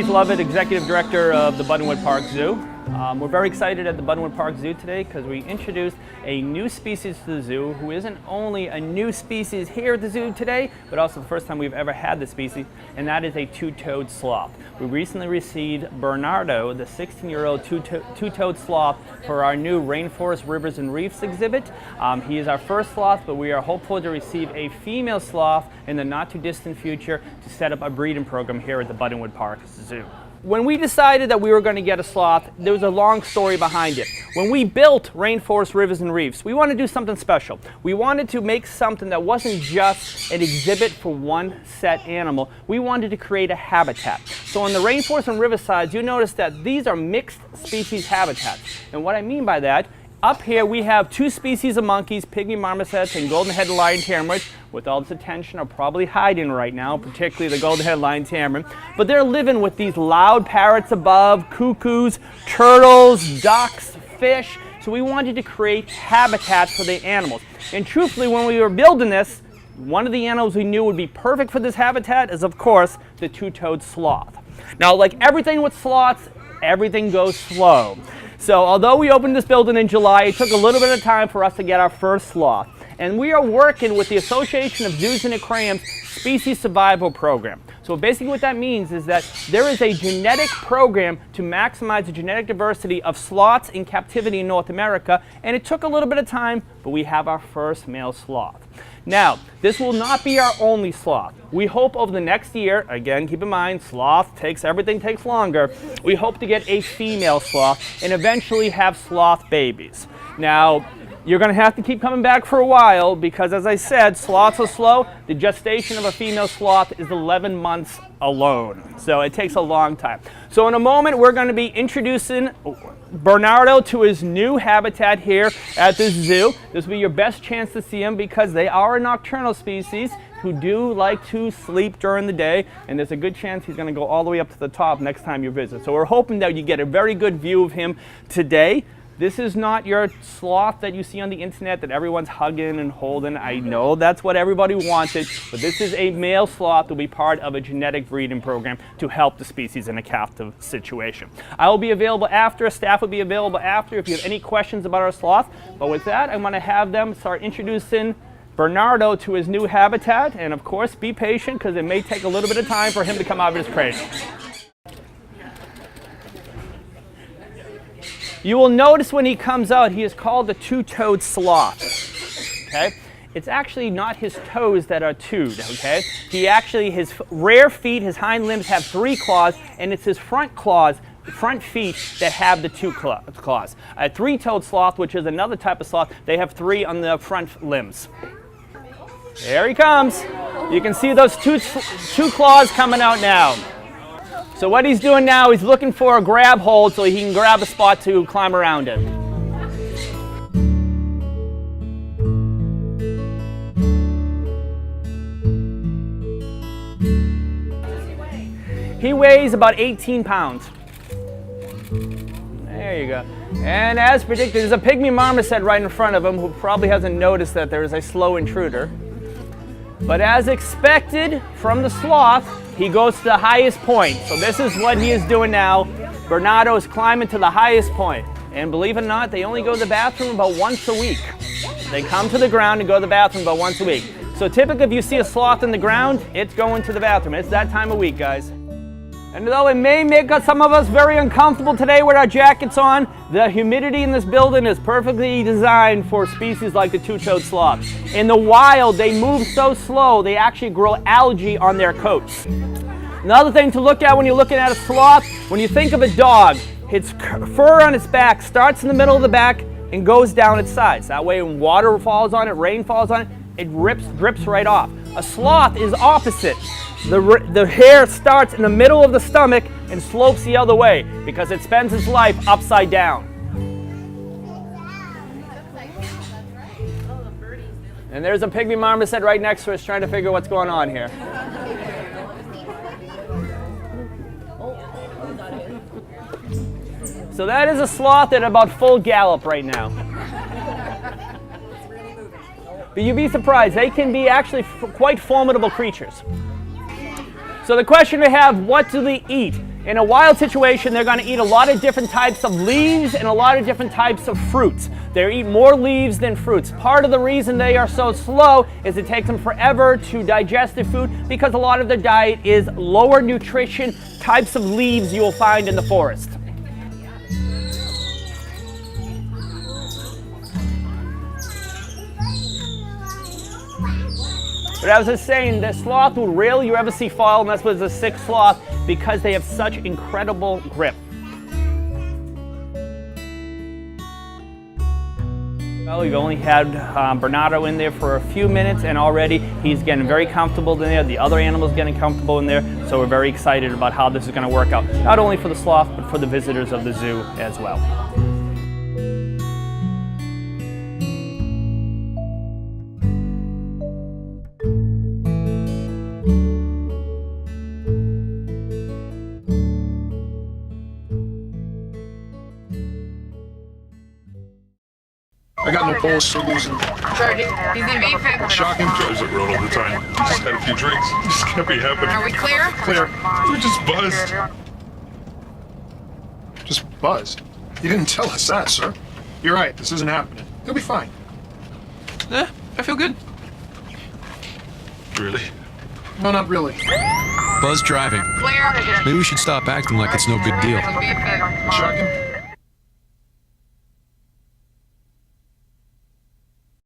Keith Lovett, Executive Director of the Buttonwood Park Zoo. We're very excited at the Buttonwood Park Zoo today because we introduced a new species to the zoo who isn't only a new species here at the zoo today, but also the first time we've ever had the species, and that is a two-toed sloth. We recently received Bernardo, the 16-year-old two-toed sloth, for our new Rainforest, Rivers, and Reefs exhibit. He is our first sloth, but we are hopeful to receive a female sloth in the not-too-distant future to set up a breeding program here at the Buttonwood Park Zoo. When we decided that we were going to get a sloth, there was a long story behind it. When we built Rainforest, Rivers, and Reefs, we wanted to do something special. We wanted to make something that wasn't just an exhibit for one set animal. We wanted to create a habitat. So on the rainforest and riversides, you notice that these are mixed species habitats. And what I mean by that, up here we have two species of monkeys, pygmy marmosets and golden-headed lion tamarins. With all this attention, are probably hiding right now, particularly the golden-headed lion tamarin. But they're living with these loud parrots above, cuckoos, turtles, ducks, fish. So we wanted to create habitats for the animals. And truthfully, when we were building this, one of the animals we knew would be perfect for this habitat is, of course, the two-toed sloth. Now, like everything with sloths, everything goes slow. So although we opened this building in July, it took a little bit of time for us to get our first sloth. And we are working with the Association of Zoos and Aquariums Species Survival Program. So basically what that means is that there is a genetic program to maximize the genetic diversity of sloths in captivity in North America. And it took a little bit of time, but we have our first male sloth. Now, this will not be our only sloth. We hope over the next year, again, keep in mind, everything takes longer. We hope to get a female sloth and eventually have sloth babies. Now, you're going to have to keep coming back for a while because, as I said, sloths are slow. The gestation of a female sloth is 11 months alone. So it takes a long time. So in a moment, we're going to be introducing Bernardo to his new habitat here at the zoo. This will be your best chance to see him because they are a nocturnal species who do like to sleep during the day, and there's a good chance he's going to go all the way up to the top next time you visit. So we're hoping that you get a very good view of him today. This is not your sloth that you see on the internet that everyone's hugging and holding. I know that's what everybody wanted, but this is a male sloth that will be part of a genetic breeding program to help the species in a captive situation. I will be available after, staff will be available after if you have any questions about our sloth. But with that, I'm going to have them start introducing Bernardo to his new habitat, and of course be patient because it may take a little bit of time for him to come out of his cradle. You will notice when he comes out, he is called the two-toed sloth. Okay? It's actually not his toes that are toed, okay? His rear feet, his hind limbs have 3 claws, and it's his front feet that have the 2 claws. A three-toed sloth, which is another type of sloth, they have 3 on the front limbs. There he comes. You can see those two claws coming out now. So what he's doing now, he's looking for a grab hold so he can grab a spot to climb around it. He weighs about 18 pounds. There you go. And as predicted, there's a pygmy marmoset right in front of him who probably hasn't noticed that there is a slow intruder. But as expected from the sloth, he goes to the highest point. So this is what he is doing now. Bernardo is climbing to the highest point. And believe it or not, they only go to the bathroom about once a week. They come to the ground and go to the bathroom about once a week. So typically if you see a sloth in the ground, it's going to the bathroom. It's that time of week, guys. And though it may make some of us very uncomfortable today with our jackets on, the humidity in this building is perfectly designed for species like the two-toed sloth. In the wild, they move so slow, they actually grow algae on their coats. Another thing to look at when you're looking at a sloth, when you think of a dog, its fur on its back starts in the middle of the back and goes down its sides. That way when water falls on it, rain falls on it, it drips right off. A sloth is opposite. The hair starts in the middle of the stomach and slopes the other way because it spends its life upside down. And there's a pygmy marmoset right next to us trying to figure what's going on here. So that is a sloth at about full gallop right now. But you'd be surprised, they can be actually quite formidable creatures. So the question we have, what do they eat? In a wild situation, they're going to eat a lot of different types of leaves and a lot of different types of fruits. They eat more leaves than fruits. Part of the reason they are so slow is it takes them forever to digest the food because a lot of their diet is lower nutrition types of leaves you will find in the forest. But as I was saying, the sloth would rarely you ever see fall unless it was a sick sloth because they have such incredible grip. Well, we've only had Bernardo in there for a few minutes and already he's getting very comfortable in there. The other animals getting comfortable in there. So we're very excited about how this is going to work out, not only for the sloth, but for the visitors of the zoo as well. I got no pulse, so losing. Sure, he's in beefing. Shocking. Drives it road all the time. Just had a few drinks. Just can't be happening. Are we clear? Clear. We're just buzzed. Just buzzed. You didn't tell us that, sir. You're right, this isn't happening. You'll be fine. I feel good. Really? No, not really. Buzz driving. Clear. Maybe we should stop acting like it's no big deal. Beefing. Shocking.